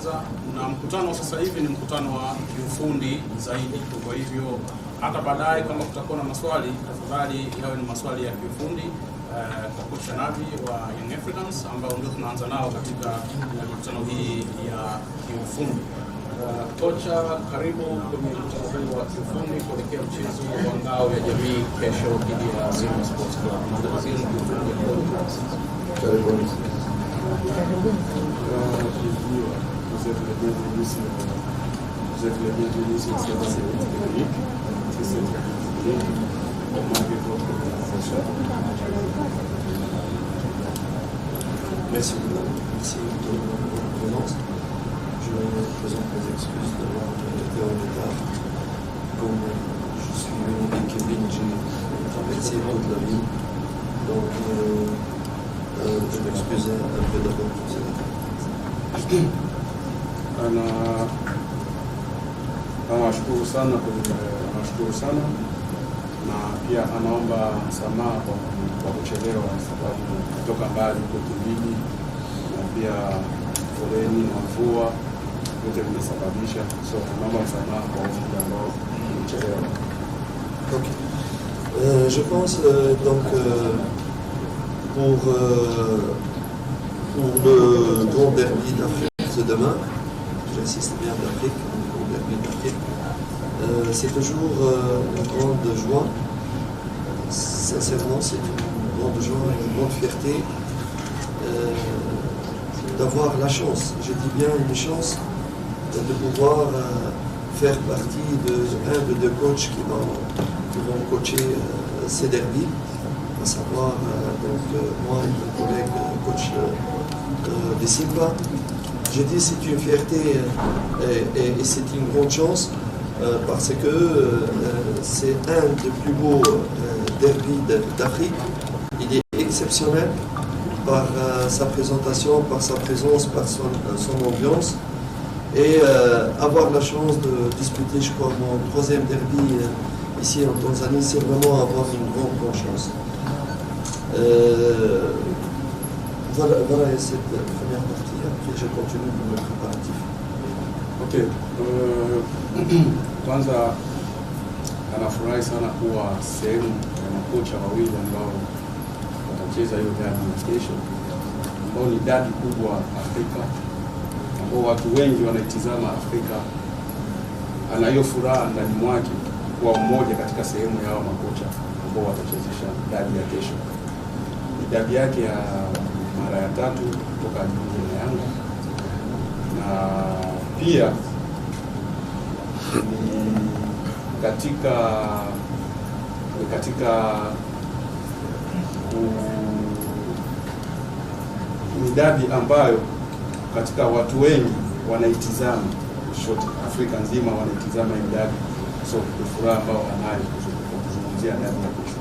kwanza, na mkutano sasa hivi ni mkutano wa kiufundi zaidi. Kwa hivyo hata baadaye kama kutakuwa na maswali, tafadhali yawe ni maswali ya kiufundi kwa Coach Shanavi wa Young Africans ambao ndio tunaanza nao katika mkutano hii ya kiufundi. Kocha, karibu kwenye mkutano huu wa kiufundi kuelekea mchezo wa ngao ya jamii kesho dhidi ya Simba Sports Club. Maandalizi ya kiufundi ya Karibuni. Merci beaucoup. Merci de votre présence. Je présente mes excuses d'avoir été en retard. Comme je suis venu des Kevin, j'ai traversé toute la ville. Donc, je m'excuse un peu d'abord pour ça. Anawashukuru sana na pia anaomba msamaha kwa kuchelewa, sababu kutoka mbali huko Tundini na pia foleni na mvua yote vimesababisha, so anaomba msamaha kwa muda ambao umechelewa. Okay. Je pense donc pour le grand derby d'Afrique de demain, j'insiste bien d'Afrique, le grand derby d'Afrique, c'est toujours une grande joie. Sincèrement, c'est une grande joie, une grande fierté d'avoir la chance, je dis bien une chance, de pouvoir faire partie d'un de deux coachs qui vont coacher ces derbies, à savoir moi et mon collègue coach de Simba. Je dis c'est une fierté et c'est une grande chance parce que c'est un des plus beaux derbys d'Afrique. Il est exceptionnel par sa présentation, par sa présence, par son ambiance. Et avoir la chance de disputer, je crois, mon troisième derby ici en Tanzanie, c'est vraiment avoir une grande chance. Voilà cette première partie. Après, je continue pour le préparatif. Ok. Kwanza anafurahi sana kuwa sehemu ya makocha wawili ambao watacheza hiyo dabi ya kesho, ambao ni dabi kubwa Afrika, ambao watu wengi wanaitizama Afrika. Ana hiyo furaha ndani mwake kuwa mmoja katika sehemu ya hao makocha ambao watachezesha dabi ya kesho. Ni dabi yake ya mara ya 3 kutoka jiunge na Yanga, na pia ni dabi ambayo katika watu wengi wanaitizama, shote Afrika nzima wanaitizama hii dabi, so furaha ambao anayo kuzungumzia dabi ya kesho.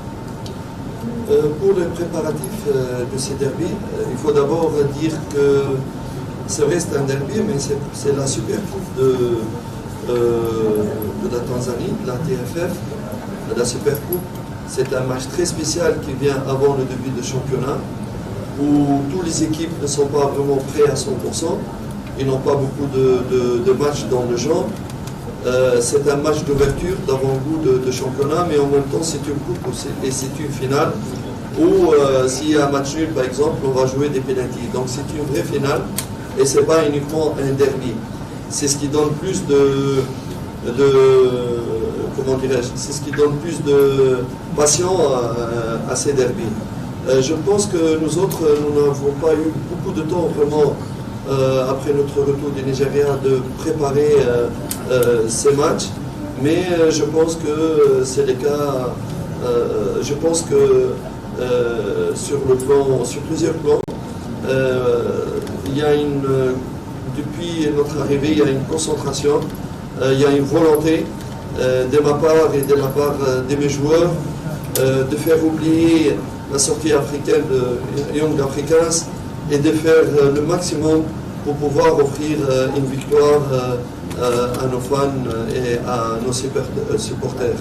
Pour les préparatifs de ces derbys, il faut d'abord dire que c'est vrai, c'est un derby, mais c'est la super coupe de la Tanzanie, de la TFF, de la super coupe. C'est un match très spécial qui vient avant le début du championnat, où toutes les équipes ne sont pas vraiment prêtes à 100%. Ils n'ont pas beaucoup de matchs dans le genre. C'est un match d'ouverture, d'avant-goût de championnat, mais en même temps c'est une coupe et c'est une finale où s'il y a un match nul par exemple, on va jouer des pénaltys. Donc c'est une vraie finale et ce n'est pas uniquement un derby. C'est ce qui donne plus comment dirais-je, c'est ce qui donne plus de passion à ces derbys. Je pense que nous autres, nous n'avons pas eu beaucoup de temps vraiment après notre retour du Nigeria de préparer ces matchs, mais je pense que c'est le cas. Je pense que sur plusieurs plans, il y a depuis notre arrivée, il y a une concentration, il y a une volonté de ma part et de la part de mes joueurs de faire oublier la sortie africaine de Young Africans et de faire le maximum pour pouvoir offrir une victoire à nos fans et à nos supporters.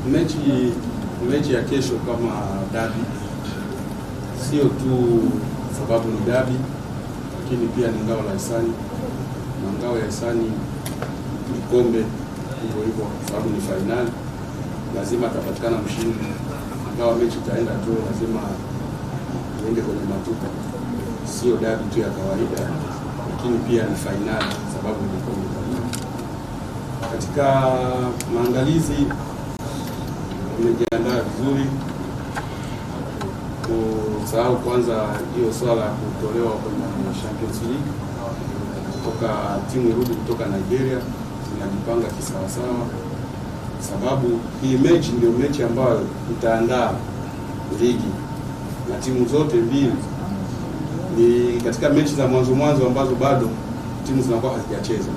Mechi ya kesho kama dabi, sio tu sababu ni dabi, lakini pia ni ngao la hisani, na ngao ya hisani ni kombe hivyo hivyo, sababu ni fainali, lazima atapatikana mshindi. Ingawa mechi itaenda tu, lazima iende kwenye matuta, sio dabi tu ya kawaida, lakini pia ni fainali sababu ni kombe. Katika maandalizi tumejiandaa vizuri, kusahau kwanza hiyo swala ya kutolewa kwenye Champions League kutoka timu irudi kutoka Nigeria. Tunajipanga kisawasawa, sababu hii mechi ndio mechi ambayo itaandaa ligi, na timu zote mbili ni katika mechi za mwanzo ambazo bado timu zinakuwa hazijacheza.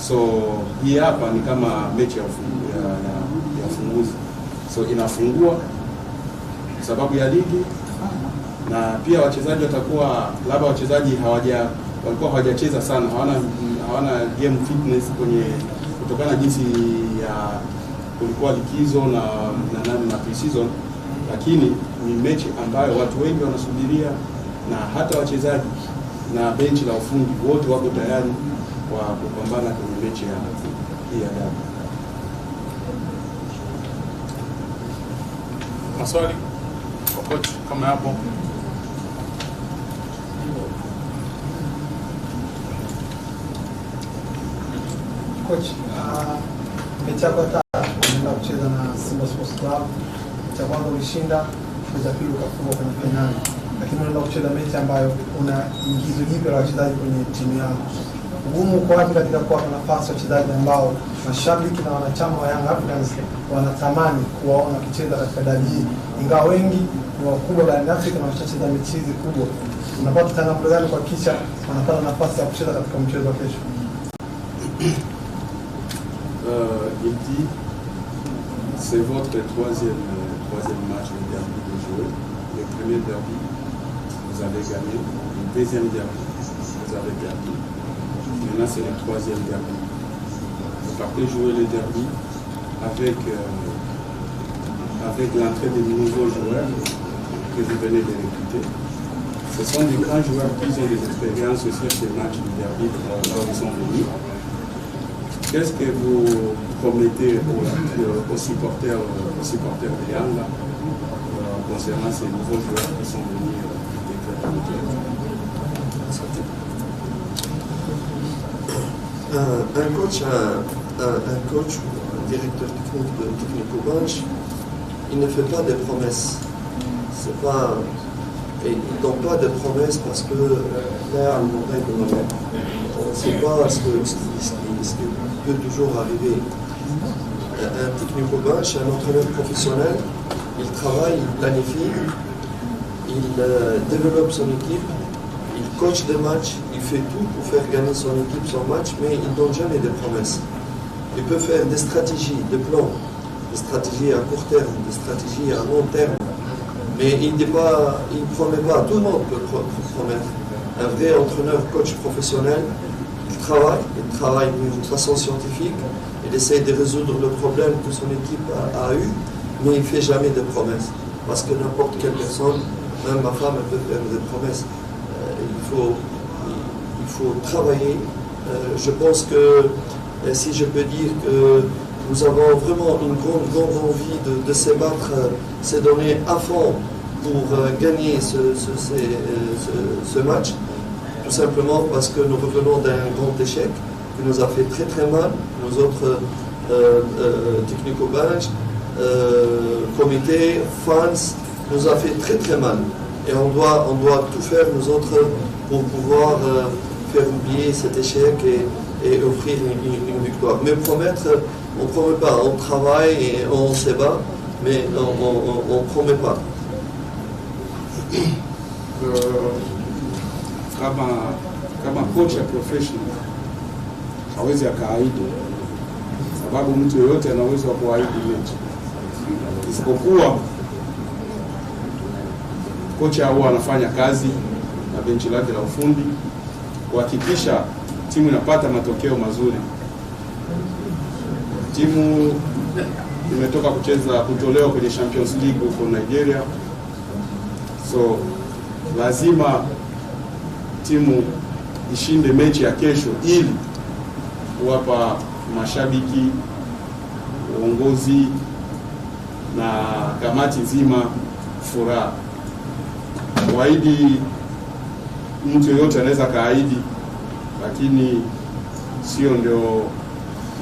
So hii hapa ni kama mechi ya ufunguzi, so inafungua sababu ya ligi, na pia wachezaji watakuwa labda wachezaji walikuwa hawajacheza sana, hawana game fitness kutokana jinsi ya kulikuwa likizo na pre-season, lakini ni mechi ambayo watu wengi wanasubiria, na hata wachezaji na benchi la ufundi wote wako tayari kwa kupambana kwenye mechi ya dabi. Maswali kwa coach kama hapo? Coach, mechi yako tatu unaenda kucheza na Simba Sports Club. Mechi ya kwanza ulishinda, mechi ya pili ukafungwa kwenye finali, lakini unaenda kucheza mechi ambayo una ingizo jipya la wachezaji kwenye timu yako. Ugumu uko wapi katika kuwapa nafasi wachezaji ambao mashabiki na wanachama wa Young Africans wanatamani kuwaona wakicheza katika dabi hii, ingawa wengi ni wakubwa barani Afrika na washacheza mechi hizi kubwa? Unapata changamoto gani kuhakikisha wanapata nafasi ya kucheza katika mchezo wa kesho? Il dit, c'est votre troisième match de derby de jouer. Le premier derby, vous avez gagné. Le deuxième derby, vous avez perdu. Maintenant, c'est le troisième derby. Vous partez jouer le derby avec l'entrée de nouveaux joueurs que vous venez de recruter. Ce sont des grands joueurs qui ont des expériences sur ces matchs de derby quand ils sont venus. Qu'est-ce que vous promettez aux supporters de Yanga concernant ces nouveaux joueurs qui sont venus un coach ou un directeur technique de technico-bench, il ne fait pas de promesses. Et il ne donne pas de promesses parce que là, on ne sait pas ce qui peut toujours arriver. Un technico-bench, un entraîneur professionnel, il travaille, il planifie, il développe son équipe, il coach des matchs, il fait tout pour faire gagner son équipe son match, mais il ne donne jamais de promesses. Il peut faire des stratégies, des plans, des stratégies à court terme, des stratégies à long terme, mais il ne promet pas. Tout le monde peut promettre. Un vrai entraîneur, coach professionnel, il travaille d'une façon scientifique, il essaie de résoudre le problème que son équipe a eu, mais il ne fait jamais de promesses. Parce que n'importe quelle personne, même ma femme, elle peut faire des promesses. Il faut travailler. Je pense que, si je peux dire que nous avons vraiment une grande envie de se battre, se donner à fond pour gagner ce match, tout simplement parce que nous revenons d'un grand échec qui nous a fait très très mal, nous autres technico-bench, comité, fans, nous a fait très très mal. Et on doit tout faire, nous autres, pour pouvoir faire oublier cet échec et offrir une victoire. Mais promettre, on ne promet pas, on travaille et on se bat, mais on ne promet pas. Kama coach ya professional hawezi akaahidi, sababu mtu yoyote ana uwezo wa kuahidi mechi, isipokuwa kocha huwa anafanya kazi na benchi lake la ufundi kuhakikisha timu inapata matokeo mazuri. Timu imetoka kutolewa kwenye Champions League huko Nigeria, so lazima timu ishinde mechi ya kesho, ili kuwapa mashabiki, uongozi na kamati nzima furaha. Kuahidi, mtu yoyote anaweza kaahidi, lakini sio ndio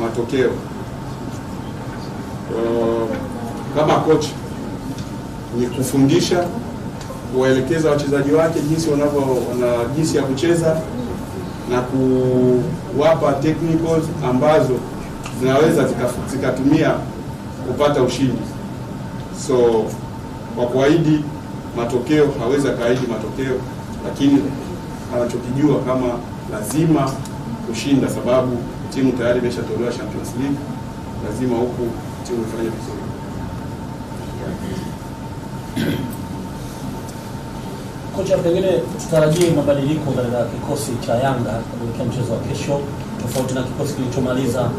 matokeo. Kama coach ni kufundisha, kuwaelekeza wachezaji wake jinsi ya kucheza na kuwapa technicals ambazo zinaweza zikatumia kupata ushindi. So kwa kuahidi matokeo, hawezi kaahidi matokeo, lakini anachokijua kama lazima kushinda, sababu timu tayari imeshatolewa Champions League, lazima huku timu ifanye vizuri. Kocha, pengine tutarajie mabadiliko katika kikosi cha Yanga katika mchezo wa kesho, tofauti na kikosi kilichomaliza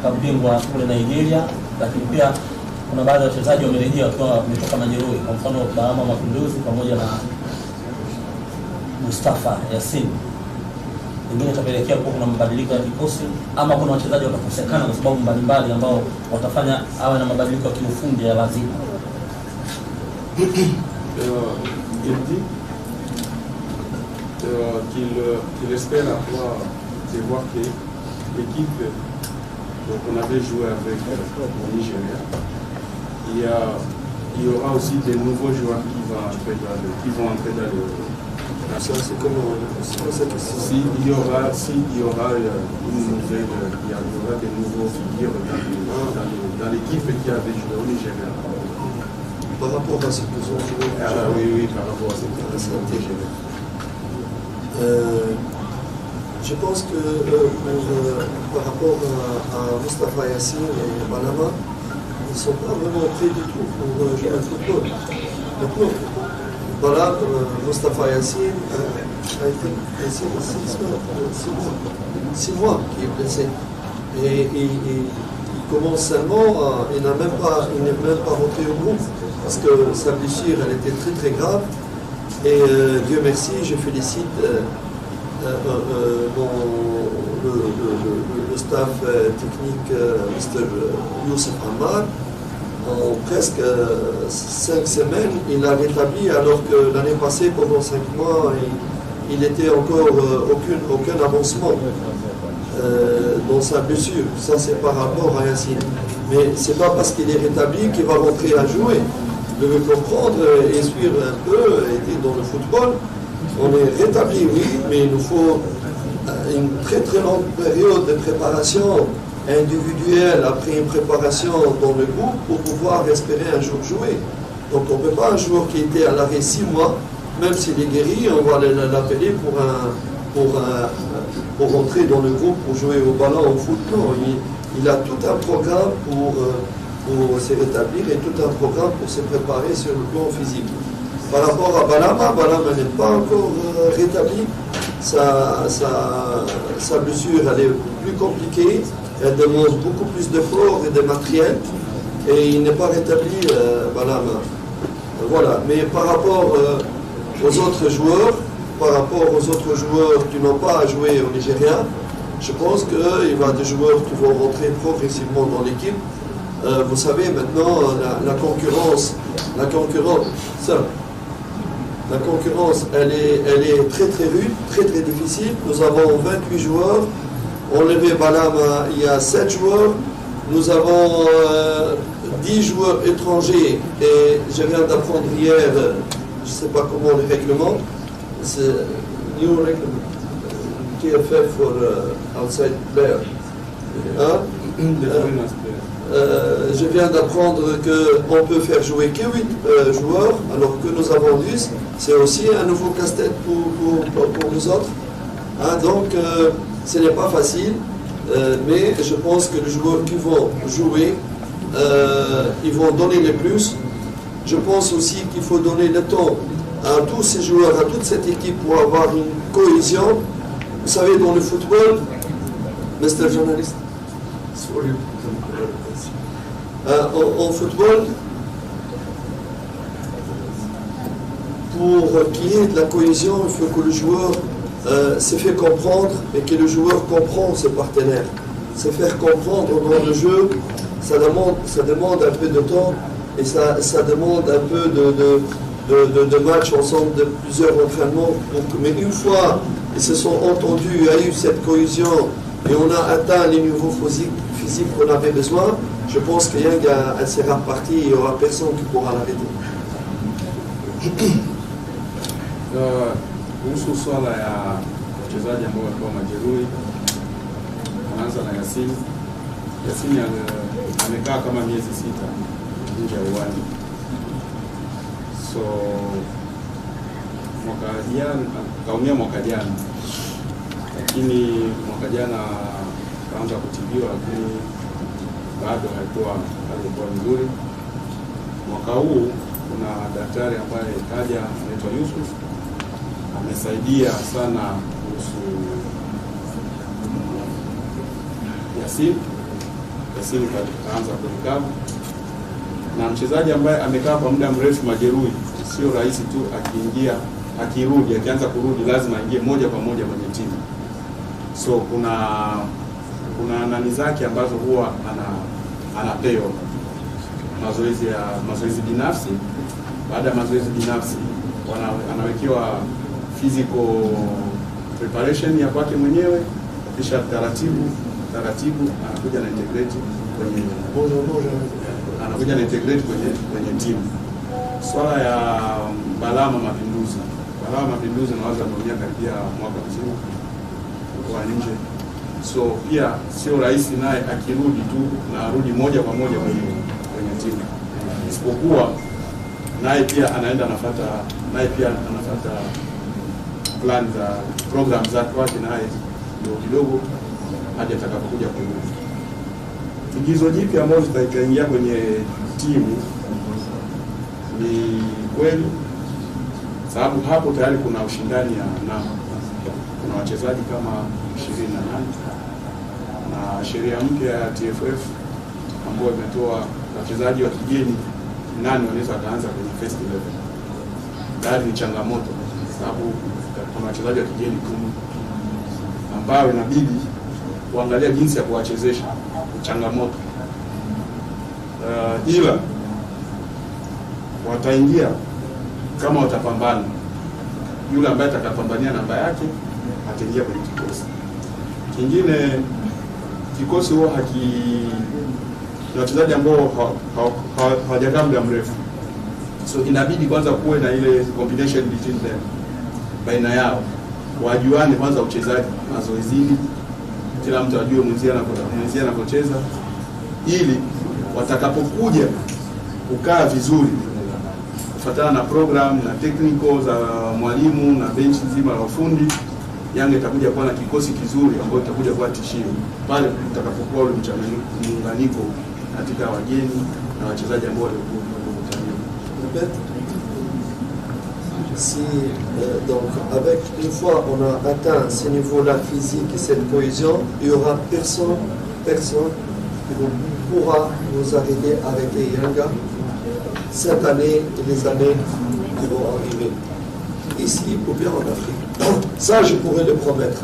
klabu bingwa kule Nigeria, lakini pia kuna baadhi ya wachezaji wamerejea wakiwa wametoka majeruhi, kwa mfano Bahama Mapinduzi pamoja na Mustafa Yasin. Pengine itapelekea kuwa kuna mabadiliko ya kikosi, ama kuna wachezaji watakosekana kwa sababu mbalimbali ambao watafanya awe na mabadiliko ya kiufundi ya lazima. Il dit qu'il espère voir que l'équipe, donc on avait joué avec le Nigeria, il y aura aussi des nouveaux joueurs qui vont entrer dans le Ça, c'est comment s'il y aura une nouvelle, il y aura des nouveaux figures dans l'équipe qui avait joué au Nigeria. Par rapport à ce qu'ils ont joué. Oui, par rapport à ce qu'ils ont joué. Je pense que par rapport à Mustafa Yasin et Balama, ils ne sont pas vraiment prêts du tout pour jouer au football. Maintenant, voilà, Mustafa Yasin a été blessé 6 mois qu'il est blessé. Et il commence seulement, il n'est même pas rentré au groupe parce que sa blessure elle était très très grave. Et Dieu merci, je félicite le staff technique, Mr. Youssef Ammar. En presque 5 semaines, il a rétabli, alors que l'année passée, pendant 5 mois, il n'était encore aucun avancement dans sa blessure. Ça, c'est par rapport à Yassine. Mais ce n'est pas parce qu'il est rétabli qu'il va rentrer à jouer. Vous devez comprendre et suivre un peu, et dans le football, on est rétabli, oui, mais il nous faut une très très longue période de préparation individuelle après une préparation dans le groupe pour pouvoir espérer un jour jouer. Donc on ne peut pas un joueur qui était à l'arrêt 6 mois, même s'il est guéri, on va l'appeler pour rentrer dans le groupe pour jouer au ballon, au foot. Non, il a tout un programme pour se rétablir et tout un programme pour se préparer sur le plan physique. Par rapport à Balama n'est pas encore rétabli. Sa blessure elle est plus compliquée, elle demande beaucoup plus d'efforts et de matériel, et il n'est pas rétabli, Balama. Voilà, mais par rapport aux autres joueurs, qui n'ont pas joué au Nigeria, je pense qu'il y a des joueurs qui vont rentrer progressivement dans l'équipe. Vous savez, maintenant, la concurrence, elle est très très rude, très très difficile. Nous avons 28 joueurs. Enlevé Balama, il y a 7 joueurs. Nous avons 10 joueurs étrangers. Et je viens d'apprendre hier, je ne sais pas comment le règlement, c'est new règlement, TFF for outside player. Hein? Je viens d'apprendre qu'on peut faire jouer que 8 joueurs, alors que nous avons 10. C'est aussi un nouveau casse-tête pour nous autres. Hein, donc, ce n'est pas facile, mais je pense que les joueurs qui vont jouer, ils vont donner le plus. Je pense aussi qu'il faut donner le temps à tous ces joueurs, à toute cette équipe pour avoir une cohésion. Vous savez, dans le football, Mr. Journalist, en football, pour qu'il y ait de la cohésion, il faut que le joueur c'est fait comprendre et que le joueur comprend ses partenaires. C'est faire comprendre dans le jeu, ça demande un peu de temps et ça demande un peu de matchs ensemble, de plusieurs entraînements. Mais une fois ils se sont entendus, il y a eu cette cohésion et on a atteint les niveaux physiques qu'on avait besoin, je pense que Young sera parti et il n'y aura personne qui pourra l'arrêter. Kuhusu swala ya wachezaji ambao walikuwa majeruhi, anaanza na Yasin. Yasin amekaa kama miezi 6 nje ya uwanja. So mwaka jana kaumia mwaka jana, lakini mwaka jana kaanza kutibiwa, lakini bado haikuwa nzuri. Mwaka huu kuna daktari ambaye kaja anaitwa Yusuf, amesaidia sana kuhusu Yasin kaanza kurikabu, na mchezaji ambaye amekaa kwa muda mrefu majeruhi, sio rahisi tu akianza kurudi lazima aingie moja kwa moja kwenye timu. So kuna nani zake ambazo huwa anapewa mazoezi binafsi. Baada ya mazoezi binafsi anawekewa physical preparation ya kwake mwenyewe, kisha taratibu anakuja na integrate kwenye timu. Swala ya Balama Mapinduzi nawaza ndio karibia mwaka mzima kwa nje. So pia sio rahisi naye akirudi tu na arudi moja kwa moja kwenye timu. Isipokuwa naye pia anafuata plan za program za kwake, naye kidogo hadi atakapokuja kurudi. Igizo jipya ambalo litaingia kwenye timu ni kweli, sababu hapo tayari kuna ushindani kuna wachezaji kama 28 na sheria mpya ya TFF ambayo imetoa wachezaji wa kigeni 8 wanaweza kaanza kwenye first 11. Tayari ni changamoto, sababu kuna wachezaji wa kigeni 10 ambao inabidi kuangalia jinsi ya kuwachezesha, changamoto. Ila wataingia kama watapambana, yule ambaye atakapambania namba yake ataingia kwenye kikosi. Kingine, kikosi huwa na wachezaji ambao hawajakaa muda mrefu, so inabidi kwanza kuwe na ile combination between them, baina yao wajuane kwanza uchezaji mazoezini, kila mtu ajue mwenzie anapocheza, ili watakapokuja kukaa vizuri kufuatana na program na technical za mwalimu na benchi nzima la ufundi, Yanga itakuja kuwa na kikosi kizuri ambacho itakuja kuwa tishio pale utakapokuwa ule muunganiko katika wageni na wachezaji ambao walikuwa. Si, donc, avec une fois on a atteint ce niveau-là physique et cette cohésion, il n'y aura personne qui pourra nous arrêter Yanga cette année et les années qui vont arriver, ici ou bien en Afrique. Ça, je pourrais le promettre.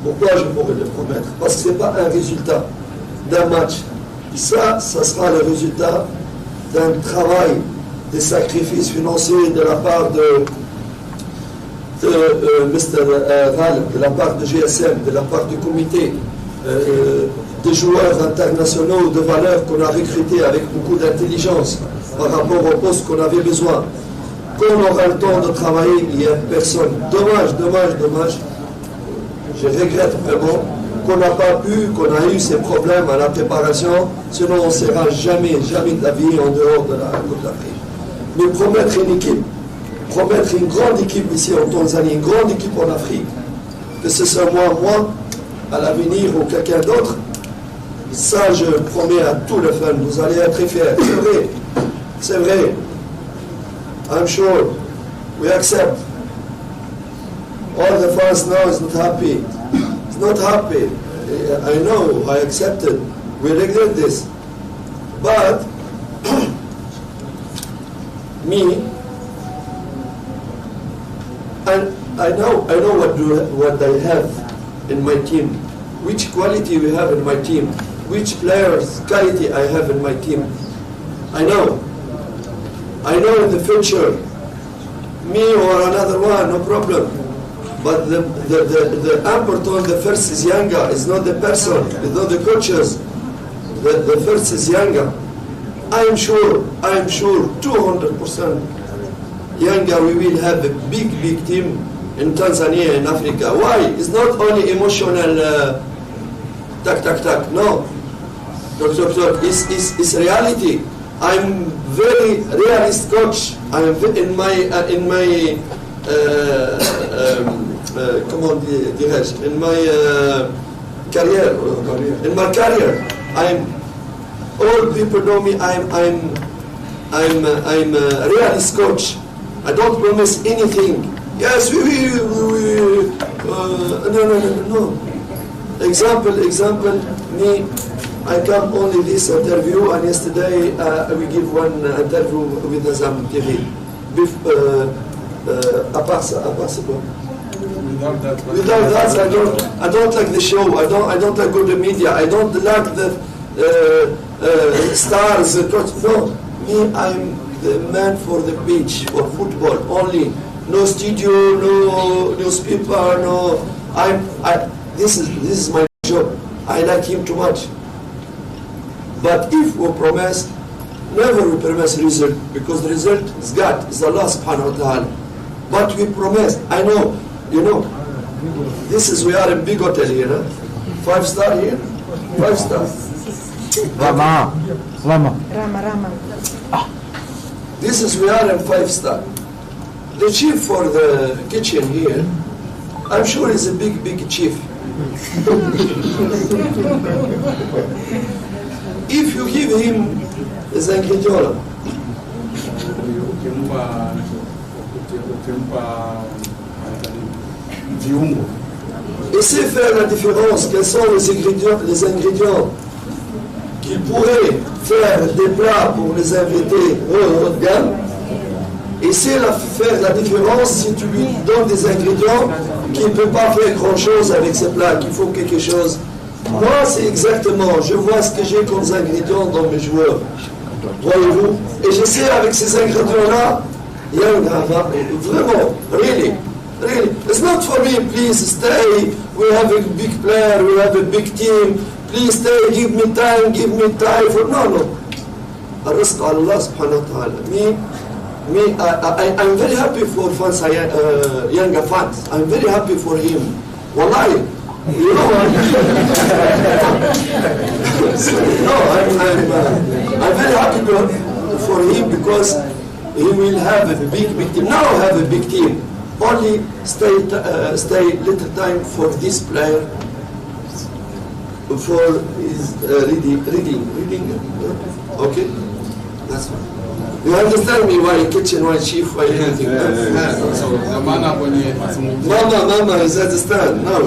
Pourquoi je pourrais le promettre? Parce que ce n'est pas un résultat d'un match. Ça sera le résultat d'un travail, des sacrifices financiers de la part de Mr. Val, de la part de GSM, de la part du comité, des joueurs internationaux de valeur qu'on a recrutés avec beaucoup d'intelligence par rapport au poste qu'on avait besoin. Quand on aura le temps de travailler, il n'y a personne. Dommage. Je regrette vraiment qu'on n'a pas pu, qu'on a eu ces problèmes à la préparation, sinon on ne sera jamais de la vie en dehors de la Coupe d'Afrique. Mais promettre une équipe, promettre une grande équipe ici en Tanzanie, une grande équipe en Afrique, que ce soit moi, à l'avenir ou quelqu'un d'autre, ça je promets à tous les fans, vous allez être fiers. C'est vrai. I'm sure we accept. All the fans now is not happy. It's not happy. I know, I accepted. We regret this. But me, and I know what I have in my team, which quality we have in my team, which players quality I have in my team. I know in the future, me or another one, no problem. But the important, the first is Yanga. It's not the person, it's not the coaches. The first is Yanga. I am sure, 200%. Yanga, we will have a big team in Tanzania, in Africa. Why? It's not only emotional tak. No. It's reality. I'm very realist coach. I'm in my comment dirais-je, in my career. In my career, all people know me. I'm a realist coach. I don't promise anything. Yes, no. Example. Me, I come only this interview, and yesterday we give one interview with Azam TV. Without that, I don't like the show. I don't like good media. I don't like the stars. No, me, I'm the man for the beach, for football only. No studio, no newspaper, no. This is my job. I like him too much. But if we promise, never we promise result, because the result is God, is Allah subhanahu wa ta'ala. But we promise, I know, this is, we are in big hotel here, 5-star here, 5-star. Rama. This is, we are in 5-star. The chief for the kitchen here, I'm sure is a big chief. If you give him the ingredient, essaie de faire la différence. Quels sont les ingrédients qui pourraient faire des plats pour les invités haut de gamme. Essaie de faire la différence si tu lui donnes des ingrédients qui ne peut pas faire grand chose avec ces plats, qu'il faut quelque chose. Moi, c'est exactement, je vois ce que j'ai comme ingrédients dans mes joueurs. Voyez-vous? Et j'essaie avec ces ingrédients-là, vraiment, really. It's not for me, please stay, we have a big player, we have a big team, please stay, give me time for, no. الرزق على الله سبحانه وتعالى. I'm very happy for fans, younger fans. I'm very happy for him. Wallahi. You know what? I'm very happy for him because he will have a big team. Now I have a big team. Only stay little time for this player for his reading. Okay, that's fine. You understand me why kitchen, why chief, why anything? Mama is understand. No.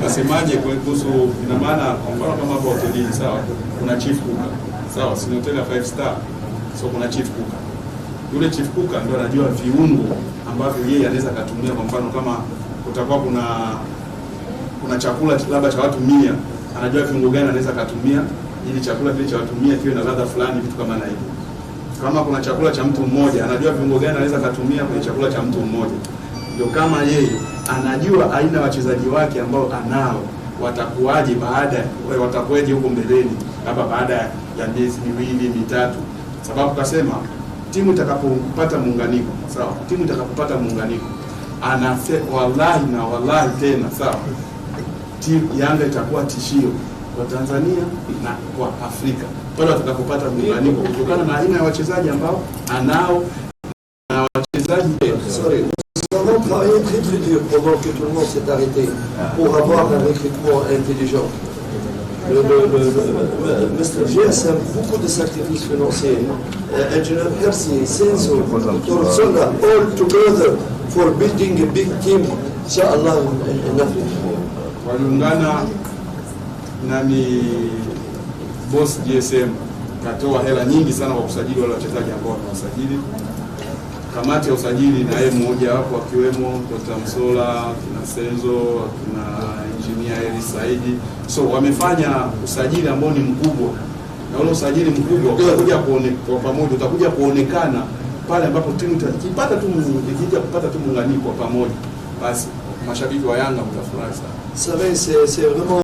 Nasemaje kuhusu ina maana kwa mfano kama hapo hotelini sawa, kuna chief cook. Sawa, si hotel ya 5 star. So kuna chief cook. Yule chief cook ndio anajua viungo ambavyo yeye anaweza kutumia. Kwa mfano kama kutakuwa kuna chakula labda cha watu 100, anajua viungo gani anaweza kutumia ili chakula kile cha watu 100 kiwe na ladha fulani, vitu kama na hivyo. Kama kuna chakula cha mtu mmoja, anajua viungo gani anaweza kutumia kwenye chakula cha mtu mmoja. Ndio kama yeye anajua aina wachezaji wake ambao anao watakuwaje watakuwaje huko mbeleni, labda baada ya miezi 2-3. Sababu kasema timu itakapopata muunganiko, sawa? Timu itakapopata muunganiko, wallahi tena, sawa? Timu Yanga itakuwa tishio kwa Tanzania na kwa Afrika pale watakapopata muunganiko kutokana na aina ya wachezaji ambao anao na wachezaji. Sorry. Nous avons travaillé très dur pendant que tout le monde s'est arrêté pour avoir un recrutement intelligent. Mr. GSM, beaucoup de sacrifices financiers. Engineer Hersi, Senzo, Dr. Sola, all together for building a big team, inshallah, in Africa. Waliungana nami boss GSM katoa hela nyingi sana kwa kusajili wale wachezaji ambao wamewasajili. kamati ya usajili na yeye mmoja wapo akiwemo Dr. Msola, kina Senzo, kina Engineer Eli Saidi. So wamefanya usajili ambao ni mkubwa, na ule usajili mkubwa utakuja kwa pamoja, utakuja kuonekana pale ambapo timu ikipata tu muunganiko pamoja, basi mashabiki wa Yanga mtafurahi sana. C'est vrai, c'est vraiment